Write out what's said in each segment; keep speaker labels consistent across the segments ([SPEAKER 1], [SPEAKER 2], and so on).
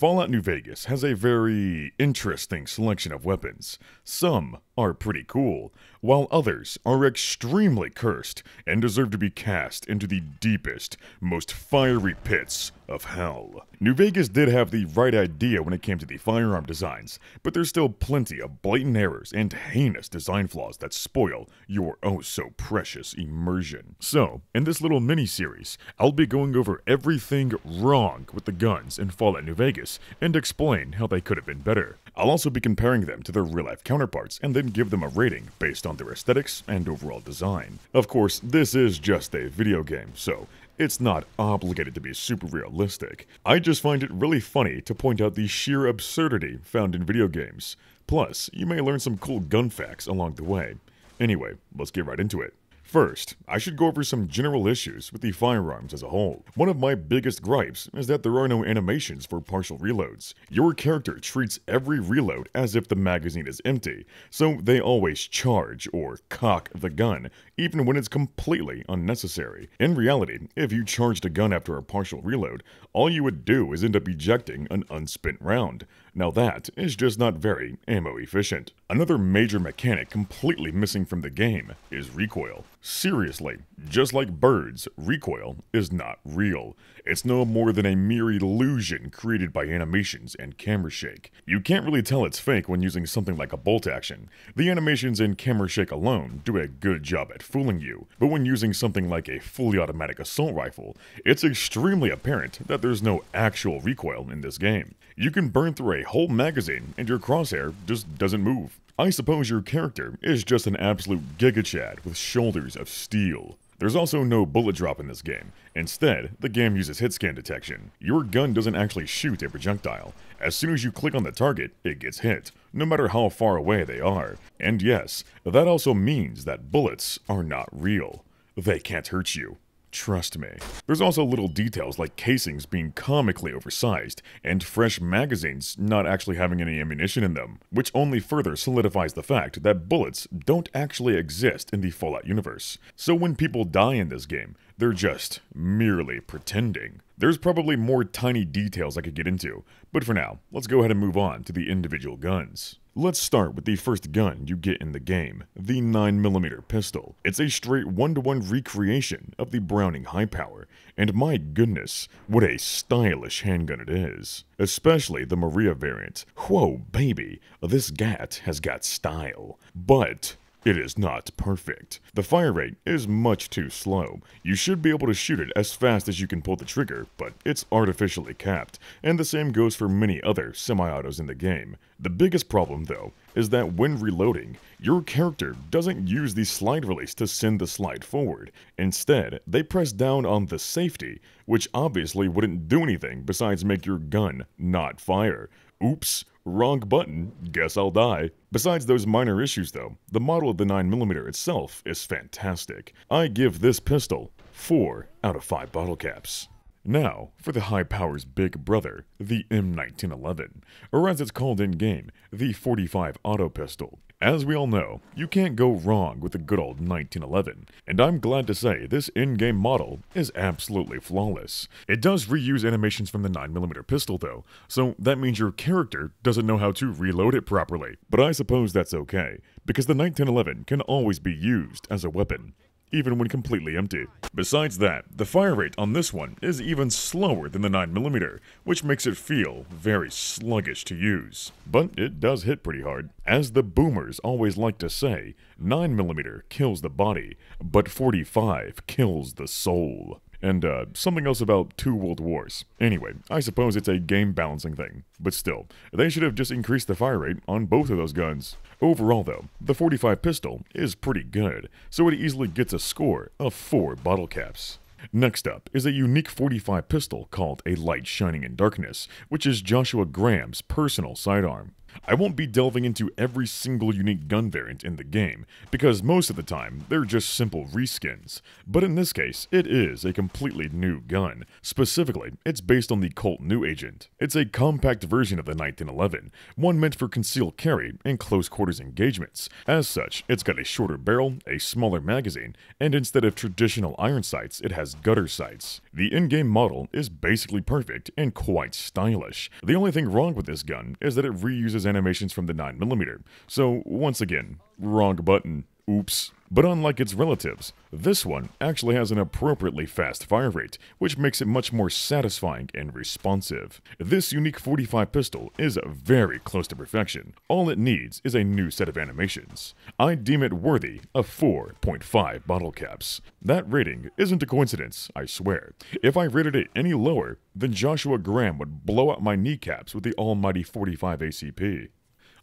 [SPEAKER 1] Fallout New Vegas has a very interesting selection of weapons. Some are pretty cool, while others are extremely cursed and deserve to be cast into the deepest, most fiery pits of hell. New Vegas did have the right idea when it came to the firearm designs, but there's still plenty of blatant errors and heinous design flaws that spoil your oh-so-precious immersion. So, in this little mini-series, I'll be going over everything wrong with the guns in Fallout New Vegas and explain how they could have been better. I'll also be comparing them to their real-life counterparts and then give them a rating based on their aesthetics and overall design. Of course, this is just a video game, so it's not obligated to be super realistic. I just find it really funny to point out the sheer absurdity found in video games. Plus, you may learn some cool gun facts along the way. Anyway, let's get right into it. First, I should go over some general issues with the firearms as a whole. One of my biggest gripes is that there are no animations for partial reloads. Your character treats every reload as if the magazine is empty, so they always charge or cock the gun, even when it's completely unnecessary. In reality, if you charged a gun after a partial reload, all you would do is end up ejecting an unspent round. Now that is just not very ammo efficient. Another major mechanic completely missing from the game is recoil. Seriously, just like birds, recoil is not real. It's no more than a mere illusion created by animations and camera shake. You can't really tell it's fake when using something like a bolt action. The animations and camera shake alone do a good job at fooling you, but when using something like a fully automatic assault rifle, it's extremely apparent that there's no actual recoil in this game. You can burn through a whole magazine and your crosshair just doesn't move. I suppose your character is just an absolute gigachad with shoulders of steel. There's also no bullet drop in this game. Instead, the game uses hit scan detection. Your gun doesn't actually shoot a projectile. As soon as you click on the target, it gets hit, no matter how far away they are. And yes, that also means that bullets are not real. They can't hurt you. Trust me. There's also little details like casings being comically oversized, and fresh magazines not actually having any ammunition in them, which only further solidifies the fact that bullets don't actually exist in the Fallout universe. So when people die in this game, they're just merely pretending. There's probably more tiny details I could get into, but for now, let's go ahead and move on to the individual guns. Let's start with the first gun you get in the game, the 9mm pistol. It's a straight one-to-one recreation of the Browning High Power, and my goodness, what a stylish handgun it is. Especially the Maria variant. Whoa, baby, this gat has got style. But it is not perfect. The fire rate is much too slow. You should be able to shoot it as fast as you can pull the trigger, but it's artificially capped, and the same goes for many other semi-autos in the game. The biggest problem, though, is that when reloading, your character doesn't use the slide release to send the slide forward. Instead, they press down on the safety, which obviously wouldn't do anything besides make your gun not fire. Oops. Wrong button, guess I'll die. Besides those minor issues though, the model of the 9mm itself is fantastic. I give this pistol 4 out of 5 bottle caps. Now, for the High Power's big brother, the M1911, or as it's called in-game, the 45 Auto Pistol. As we all know, you can't go wrong with the good old 1911, and I'm glad to say this in-game model is absolutely flawless. It does reuse animations from the 9mm pistol though, so that means your character doesn't know how to reload it properly. But I suppose that's okay, because the 1911 can always be used as a weapon, even when completely empty. Besides that, the fire rate on this one is even slower than the 9mm, which makes it feel very sluggish to use. But it does hit pretty hard. As the boomers always like to say, 9mm kills the body, but 45 kills the soul. And something else about 2 World Wars. Anyway, I suppose it's a game balancing thing, but still, they should have just increased the fire rate on both of those guns. Overall though, the 45 pistol is pretty good, so it easily gets a score of 4 bottle caps. Next up is a unique 45 pistol called a Light Shining in Darkness, which is Joshua Graham's personal sidearm. I won't be delving into every single unique gun variant in the game, because most of the time, they're just simple reskins. But in this case, it is a completely new gun. Specifically, it's based on the Colt New Agent. It's a compact version of the 1911, one meant for concealed carry and close quarters engagements. As such, it's got a shorter barrel, a smaller magazine, and instead of traditional iron sights, it has gutter sights. The in-game model is basically perfect and quite stylish. The only thing wrong with this gun is that it reuses animations from the 9mm. So once again, wrong button. Oops. But unlike its relatives, this one actually has an appropriately fast fire rate, which makes it much more satisfying and responsive. This unique 45 pistol is very close to perfection. All it needs is a new set of animations. I deem it worthy of 4.5 bottle caps. That rating isn't a coincidence, I swear. If I rated it any lower, then Joshua Graham would blow out my kneecaps with the almighty 45 ACP.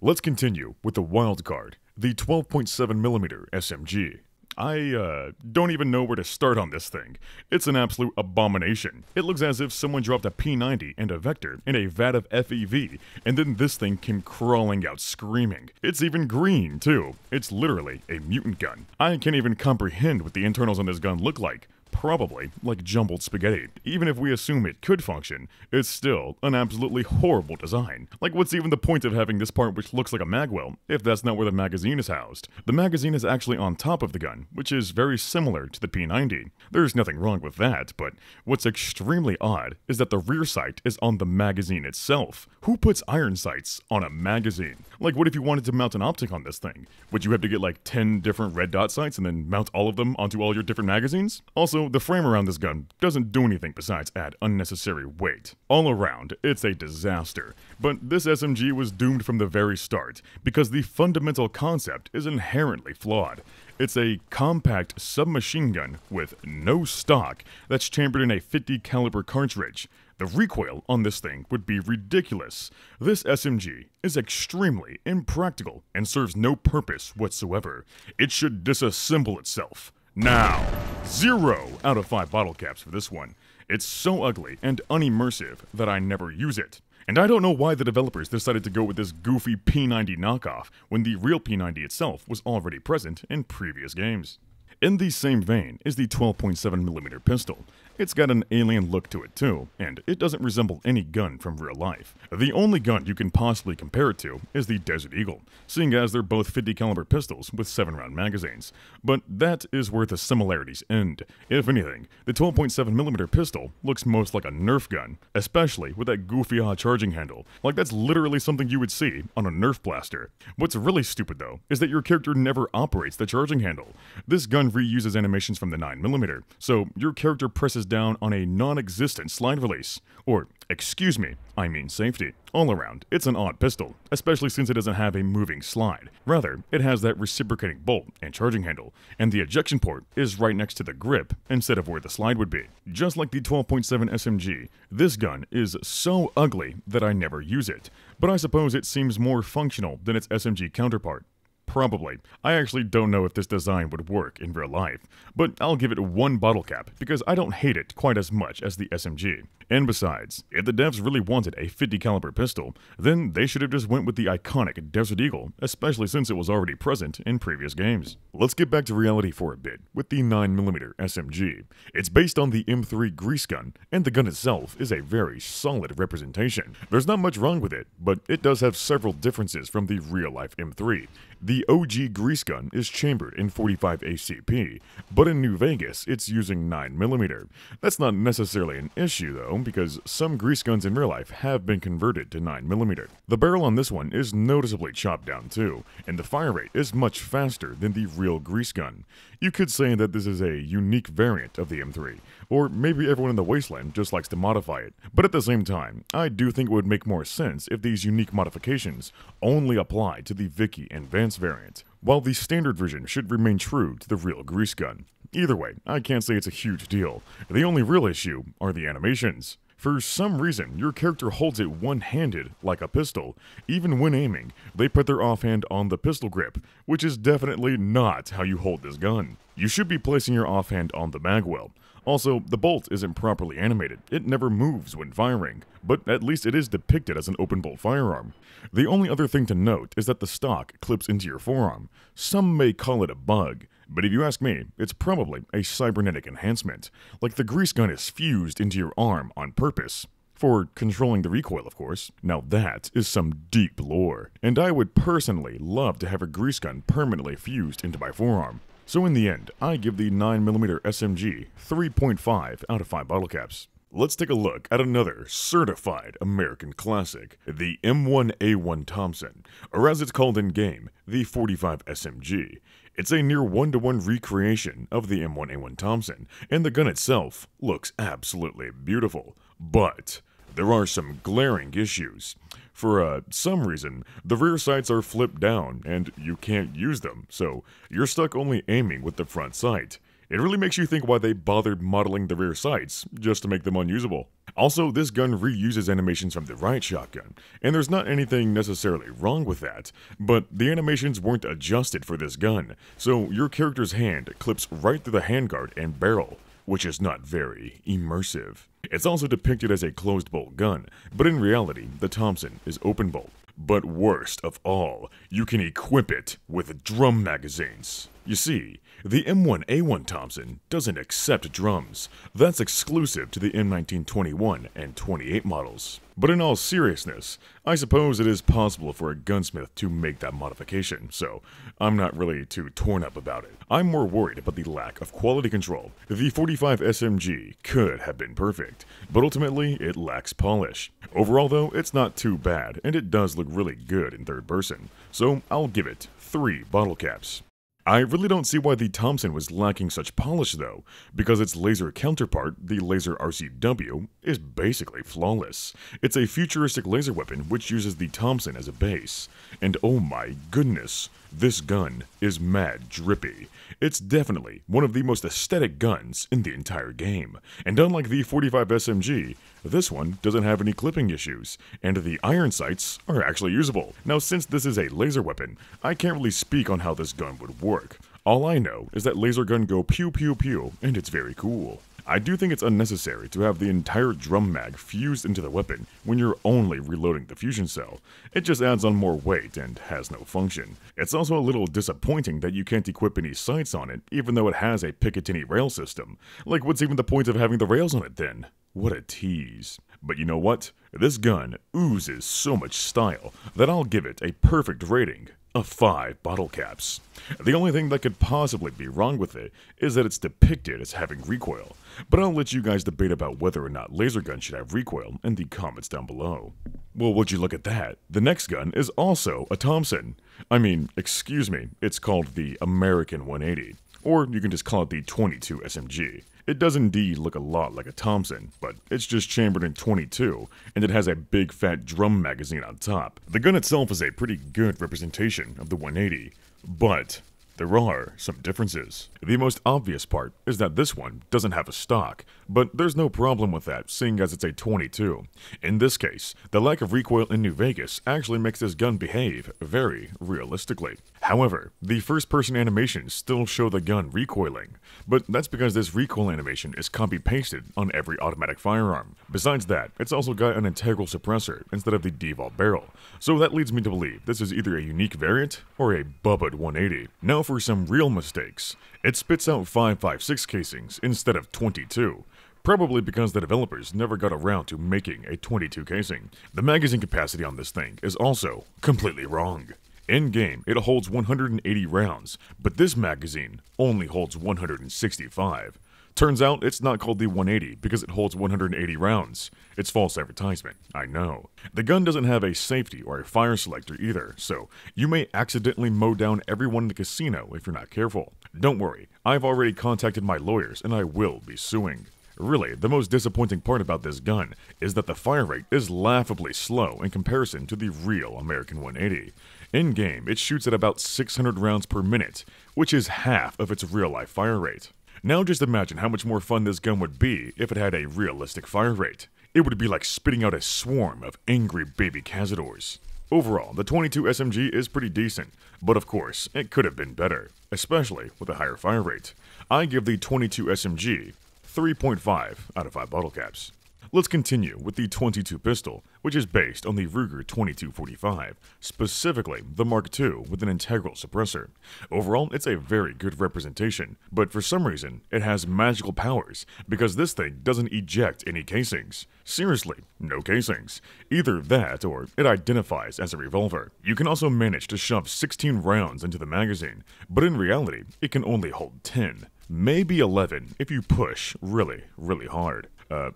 [SPEAKER 1] Let's continue with the wild card, the 12.7mm SMG. I don't even know where to start on this thing. It's an absolute abomination. It looks as if someone dropped a P90 and a Vector in a vat of FEV, and then this thing came crawling out screaming. It's even green, too. It's literally a mutant gun. I can't even comprehend what the internals on this gun look like. Probably like jumbled spaghetti. Even if we assume it could function, it's still an absolutely horrible design. Like, what's even the point of having this part which looks like a magwell, if that's not where the magazine is housed? The magazine is actually on top of the gun, which is very similar to the P90. There's nothing wrong with that, but what's extremely odd is that the rear sight is on the magazine itself. Who puts iron sights on a magazine? Like, what if you wanted to mount an optic on this thing? Would you have to get like 10 different red dot sights and then mount all of them onto all your different magazines? Also, the frame around this gun doesn't do anything besides add unnecessary weight. All around, it's a disaster. But this SMG was doomed from the very start, because the fundamental concept is inherently flawed. It's a compact submachine gun with no stock that's chambered in a 50 caliber cartridge. The recoil on this thing would be ridiculous. This SMG is extremely impractical and serves no purpose whatsoever. It should disassemble itself. Now, 0 out of 5 bottle caps for this one. It's so ugly and unimmersive that I never use it. And I don't know why the developers decided to go with this goofy P90 knockoff when the real P90 itself was already present in previous games. In the same vein is the 12.7mm pistol. It's got an alien look to it too, and it doesn't resemble any gun from real life. The only gun you can possibly compare it to is the Desert Eagle, seeing as they're both 50 caliber pistols with 7-round magazines. But that is where the similarities end. If anything, the 12.7mm pistol looks most like a Nerf gun, especially with that goofy charging handle. Like, that's literally something you would see on a Nerf blaster. What's really stupid though, is that your character never operates the charging handle. This gun reuses animations from the 9mm, so your character presses down on a non-existent slide release. Or, excuse me, I mean safety. All around, it's an odd pistol, especially since it doesn't have a moving slide. Rather, it has that reciprocating bolt and charging handle, and the ejection port is right next to the grip instead of where the slide would be. Just like the 12.7 SMG, this gun is so ugly that I never use it, but I suppose it seems more functional than its SMG counterpart. Probably. I actually don't know if this design would work in real life, but I'll give it 1 bottle cap because I don't hate it quite as much as the SMG. And besides, if the devs really wanted a 50 caliber pistol, then they should have just went with the iconic Desert Eagle, especially since it was already present in previous games. Let's get back to reality for a bit with the 9mm SMG. It's based on the M3 grease gun, and the gun itself is a very solid representation. There's not much wrong with it, but it does have several differences from the real-life M3. The OG grease gun is chambered in 45 ACP, but in New Vegas it's using 9mm. That's not necessarily an issue though, because some grease guns in real life have been converted to 9mm. The barrel on this one is noticeably chopped down too, and the fire rate is much faster than the real grease gun. You could say that this is a unique variant of the M3, or maybe everyone in the wasteland just likes to modify it. But at the same time, I do think it would make more sense if these unique modifications only apply to the Vicky and Vance variant, while the standard version should remain true to the real grease gun. Either way, I can't say it's a huge deal. The only real issue are the animations. For some reason, your character holds it one-handed, like a pistol. Even when aiming, they put their offhand on the pistol grip, which is definitely not how you hold this gun. You should be placing your offhand on the magwell. Also, the bolt isn't properly animated. It never moves when firing, but at least it is depicted as an open bolt firearm. The only other thing to note is that the stock clips into your forearm. Some may call it a bug, but if you ask me, it's probably a cybernetic enhancement, like the grease gun is fused into your arm on purpose. For controlling the recoil, of course. Now that is some deep lore, and I would personally love to have a grease gun permanently fused into my forearm. So in the end, I give the 9mm SMG 3.5 out of 5 bottle caps. Let's take a look at another certified American classic, the M1A1 Thompson, or as it's called in-game, the 45 SMG. It's a near one-to-one recreation of the M1A1 Thompson, and the gun itself looks absolutely beautiful. But there are some glaring issues. For some reason, the rear sights are flipped down, and you can't use them, so you're stuck only aiming with the front sight. It really makes you think why they bothered modeling the rear sights, just to make them unusable. Also, this gun reuses animations from the riot shotgun, and there's not anything necessarily wrong with that, but the animations weren't adjusted for this gun, so your character's hand clips right through the handguard and barrel, which is not very immersive. It's also depicted as a closed bolt gun, but in reality, the Thompson is open bolt. But worst of all, you can equip it with drum magazines. You see, the M1A1 Thompson doesn't accept drums. That's exclusive to the M1921 and 28 models. But in all seriousness, I suppose it is possible for a gunsmith to make that modification, so I'm not really too torn up about it. I'm more worried about the lack of quality control. The 45 SMG could have been perfect, but ultimately it lacks polish. Overall though, it's not too bad, and it does look really good in third person, so I'll give it 3 bottle caps. I really don't see why the Thompson was lacking such polish though, because its laser counterpart, the Laser RCW, is basically flawless. It's a futuristic laser weapon which uses the Thompson as a base. And oh my goodness, this gun is mad drippy. It's definitely one of the most aesthetic guns in the entire game, and unlike the 45 SMG, this one doesn't have any clipping issues, and the iron sights are actually usable. Now since this is a laser weapon, I can't really speak on how this gun would work. All I know is that laser gun go pew pew pew, and it's very cool. I do think it's unnecessary to have the entire drum mag fused into the weapon when you're only reloading the fusion cell. It just adds on more weight and has no function. It's also a little disappointing that you can't equip any sights on it, even though it has a Picatinny rail system. Like, what's even the point of having the rails on it then? What a tease. But you know what? This gun oozes so much style that I'll give it a perfect rating of 5 bottle caps. The only thing that could possibly be wrong with it is that it's depicted as having recoil, but I'll let you guys debate about whether or not laser guns should have recoil in the comments down below. Well, would you look at that? The next gun is also a Thompson. I mean, excuse me, it's called the American 180, or you can just call it the 22 SMG. It does indeed look a lot like a Thompson, but it's just chambered in 22, and it has a big fat drum magazine on top. The gun itself is a pretty good representation of the 180, but there are some differences. The most obvious part is that this one doesn't have a stock, but there's no problem with that, seeing as it's a 22. In this case, the lack of recoil in New Vegas actually makes this gun behave very realistically. However, the first-person animations still show the gun recoiling, but that's because this recoil animation is copy-pasted on every automatic firearm. Besides that, it's also got an integral suppressor instead of the default barrel, so that leads me to believe this is either a unique variant or a Bubba 180. Now for some real mistakes. It spits out 5.56 casings instead of 22. Probably because the developers never got around to making a 22 casing. The magazine capacity on this thing is also completely wrong. In-game, it holds 180 rounds, but this magazine only holds 165. Turns out it's not called the 180 because it holds 180 rounds. It's false advertisement, I know. The gun doesn't have a safety or a fire selector either, so you may accidentally mow down everyone in the casino if you're not careful. Don't worry, I've already contacted my lawyers and I will be suing. Really, the most disappointing part about this gun is that the fire rate is laughably slow in comparison to the real American 180. In-game, it shoots at about 600 rounds per minute, which is half of its real-life fire rate. Now just imagine how much more fun this gun would be if it had a realistic fire rate. It would be like spitting out a swarm of angry baby cazadors. Overall, the 22 SMG is pretty decent, but of course, it could have been better, especially with a higher fire rate. I give the 22 SMG 3.5 out of 5 bottle caps. Let's continue with the 22 pistol, which is based on the Ruger 2245, specifically the Mark II with an integral suppressor. Overall, it's a very good representation, but for some reason, it has magical powers because this thing doesn't eject any casings. Seriously, no casings. Either that or it identifies as a revolver. You can also manage to shove 16 rounds into the magazine, but in reality, it can only hold 10. Maybe 11 if you push really, really hard.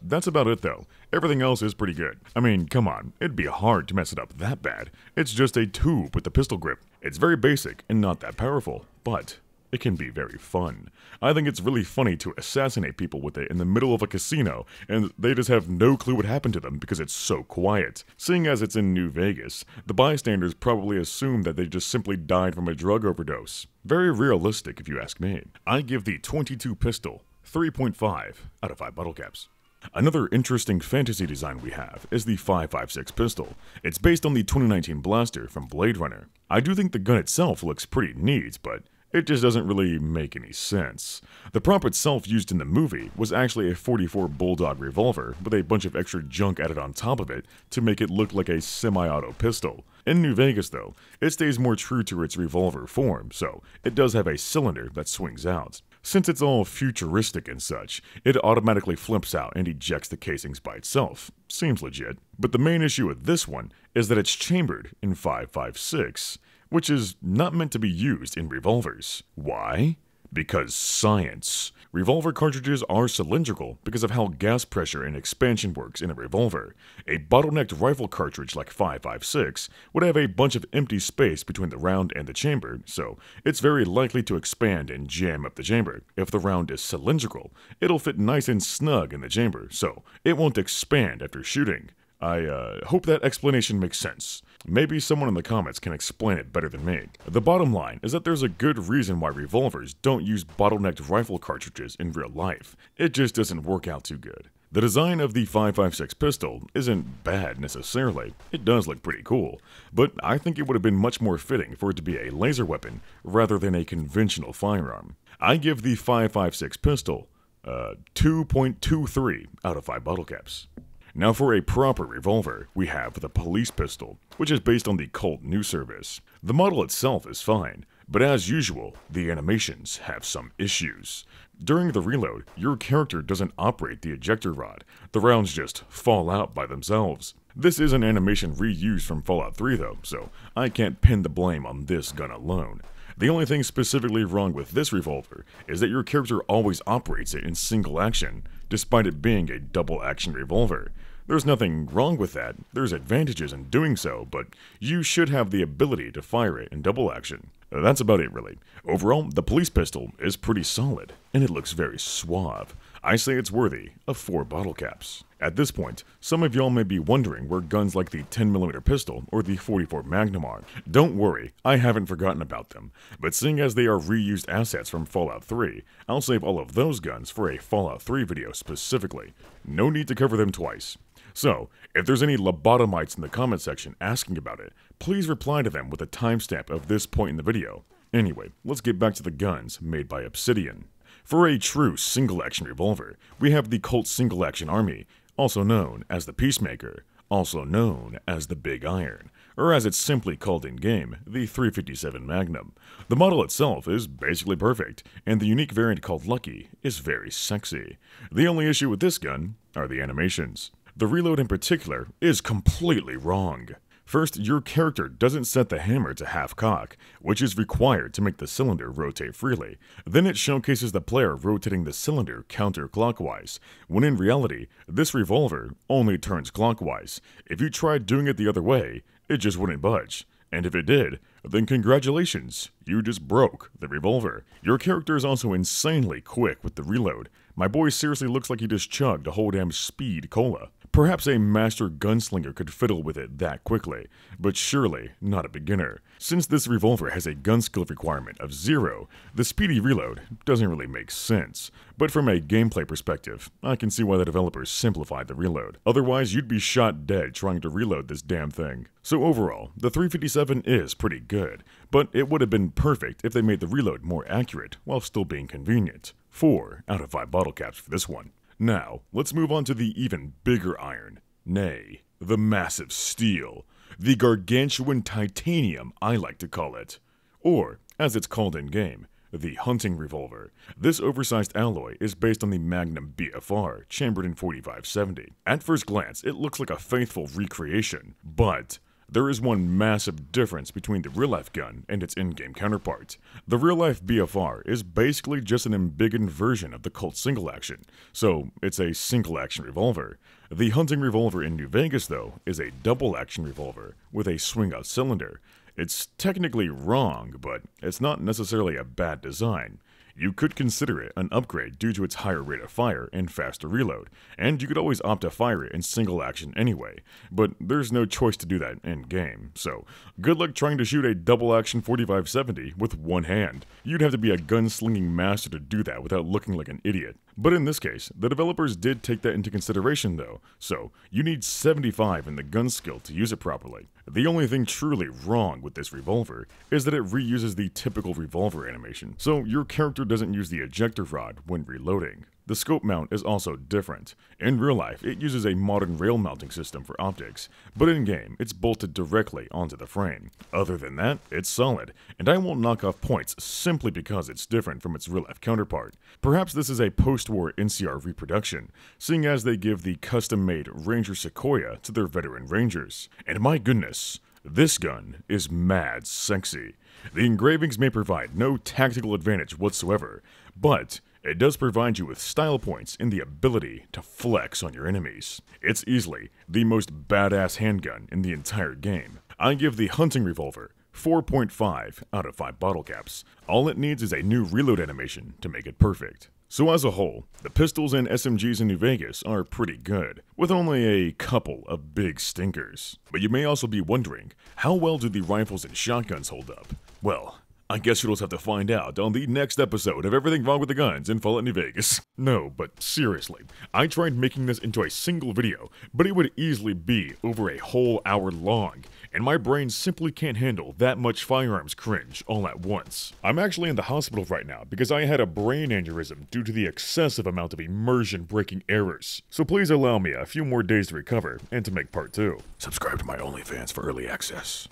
[SPEAKER 1] That's about it though. Everything else is pretty good. I mean, come on, it'd be hard to mess it up that bad. It's just a tube with a pistol grip. It's very basic and not that powerful, but it can be very fun. I think it's really funny to assassinate people with it in the middle of a casino, and they just have no clue what happened to them because it's so quiet. Seeing as it's in New Vegas, the bystanders probably assume that they just simply died from a drug overdose. Very realistic if you ask me. I give the 22 pistol 3.5 out of 5 bottle caps. Another interesting fantasy design we have is the 5.56 pistol. It's based on the 2019 blaster from Blade Runner. I do think the gun itself looks pretty neat, but it just doesn't really make any sense. The prop itself used in the movie was actually a .44 Bulldog revolver with a bunch of extra junk added on top of it to make it look like a semi-auto pistol. In New Vegas though, it stays more true to its revolver form, so it does have a cylinder that swings out. Since it's all futuristic and such, it automatically flips out and ejects the casings by itself. Seems legit. But the main issue with this one is that it's chambered in 5.56, which is not meant to be used in revolvers. Why? Because science. Revolver cartridges are cylindrical because of how gas pressure and expansion works in a revolver. A bottlenecked rifle cartridge like 5.56 would have a bunch of empty space between the round and the chamber, so it's very likely to expand and jam up the chamber. If the round is cylindrical, it'll fit nice and snug in the chamber, so it won't expand after shooting. I hope that explanation makes sense. Maybe someone in the comments can explain it better than me. The bottom line is that there's a good reason why revolvers don't use bottlenecked rifle cartridges in real life. It just doesn't work out too good. The design of the 5.56 pistol isn't bad necessarily. It does look pretty cool, but I think it would have been much more fitting for it to be a laser weapon rather than a conventional firearm. I give the 5.56 pistol 2.23 out of 5 bottle caps. Now for a proper revolver, we have the police pistol, which is based on the Colt News Service. The model itself is fine, but as usual, the animations have some issues. During the reload, your character doesn't operate the ejector rod. The rounds just fall out by themselves. This is an animation reused from Fallout 3 though, so I can't pin the blame on this gun alone. The only thing specifically wrong with this revolver is that your character always operates it in single action, despite it being a double action revolver. There's nothing wrong with that, there's advantages in doing so, but you should have the ability to fire it in double action. That's about it really. Overall, the police pistol is pretty solid, and it looks very suave. I say it's worthy of 4 bottle caps. At this point, some of y'all may be wondering where guns like the 10mm pistol or the .44 Magnum are. Don't worry, I haven't forgotten about them, but seeing as they are reused assets from Fallout 3, I'll save all of those guns for a Fallout 3 video specifically. No need to cover them twice. So, if there's any lobotomites in the comment section asking about it, please reply to them with a timestamp of this point in the video. Anyway, let's get back to the guns made by Obsidian. For a true single-action revolver, we have the Colt Single Action Army, also known as the Peacemaker, also known as the Big Iron, or as it's simply called in-game, the .357 Magnum. The model itself is basically perfect, and the unique variant called Lucky is very sexy. The only issue with this gun are the animations. The reload in particular is completely wrong. First, your character doesn't set the hammer to half cock, which is required to make the cylinder rotate freely. Then it showcases the player rotating the cylinder counterclockwise, when in reality, this revolver only turns clockwise. If you tried doing it the other way, it just wouldn't budge. And if it did, then congratulations, you just broke the revolver. Your character is also insanely quick with the reload. My boy seriously looks like he just chugged a whole damn speed cola. Perhaps a master gunslinger could fiddle with it that quickly, but surely not a beginner. Since this revolver has a gun skill requirement of 0, the speedy reload doesn't really make sense. But from a gameplay perspective, I can see why the developers simplified the reload. Otherwise, you'd be shot dead trying to reload this damn thing. So overall, the .357 is pretty good, but it would have been perfect if they made the reload more accurate while still being convenient. 4 out of 5 bottle caps for this one. Now, let's move on to the even bigger iron, nay, the massive steel, the gargantuan titanium I like to call it, or, as it's called in-game, the hunting revolver. This oversized alloy is based on the Magnum BFR, chambered in 4570. At first glance, it looks like a faithful recreation, but there is one massive difference between the real-life gun and its in-game counterpart. The real-life BFR is basically just an embiggened version of the Colt single-action, so it's a single-action revolver. The hunting revolver in New Vegas, though, is a double-action revolver with a swing-out cylinder. It's technically wrong, but it's not necessarily a bad design. You could consider it an upgrade due to its higher rate of fire and faster reload, and you could always opt to fire it in single action anyway, but there's no choice to do that in-game, so good luck trying to shoot a double action 4570 with one hand. You'd have to be a gunslinging master to do that without looking like an idiot. But in this case, the developers did take that into consideration though, so you need 75 in the gun skill to use it properly. The only thing truly wrong with this revolver is that it reuses the typical revolver animation, so your character doesn't use the ejector rod when reloading. The scope mount is also different. In real life, it uses a modern rail mounting system for optics, but in-game, it's bolted directly onto the frame. Other than that, it's solid, and I won't knock off points simply because it's different from its real-life counterpart. Perhaps this is a post-war NCR reproduction, seeing as they give the custom-made Ranger Sequoia to their veteran Rangers. And my goodness, this gun is mad sexy. The engravings may provide no tactical advantage whatsoever, but it does provide you with style points and the ability to flex on your enemies. It's easily the most badass handgun in the entire game. I give the hunting revolver 4.5 out of 5 bottle caps. All it needs is a new reload animation to make it perfect. So as a whole, the pistols and SMGs in New Vegas are pretty good, with only a couple of big stinkers. But you may also be wondering, how well do the rifles and shotguns hold up? Well, I guess you'll just have to find out on the next episode of Everything Wrong with the Guns in Fallout New Vegas. No, but seriously, I tried making this into a single video, but it would easily be over a whole hour long, and my brain simply can't handle that much firearms cringe all at once. I'm actually in the hospital right now because I had a brain aneurysm due to the excessive amount of immersion-breaking errors. So please allow me a few more days to recover and to make part 2. Subscribe to my OnlyFans for early access.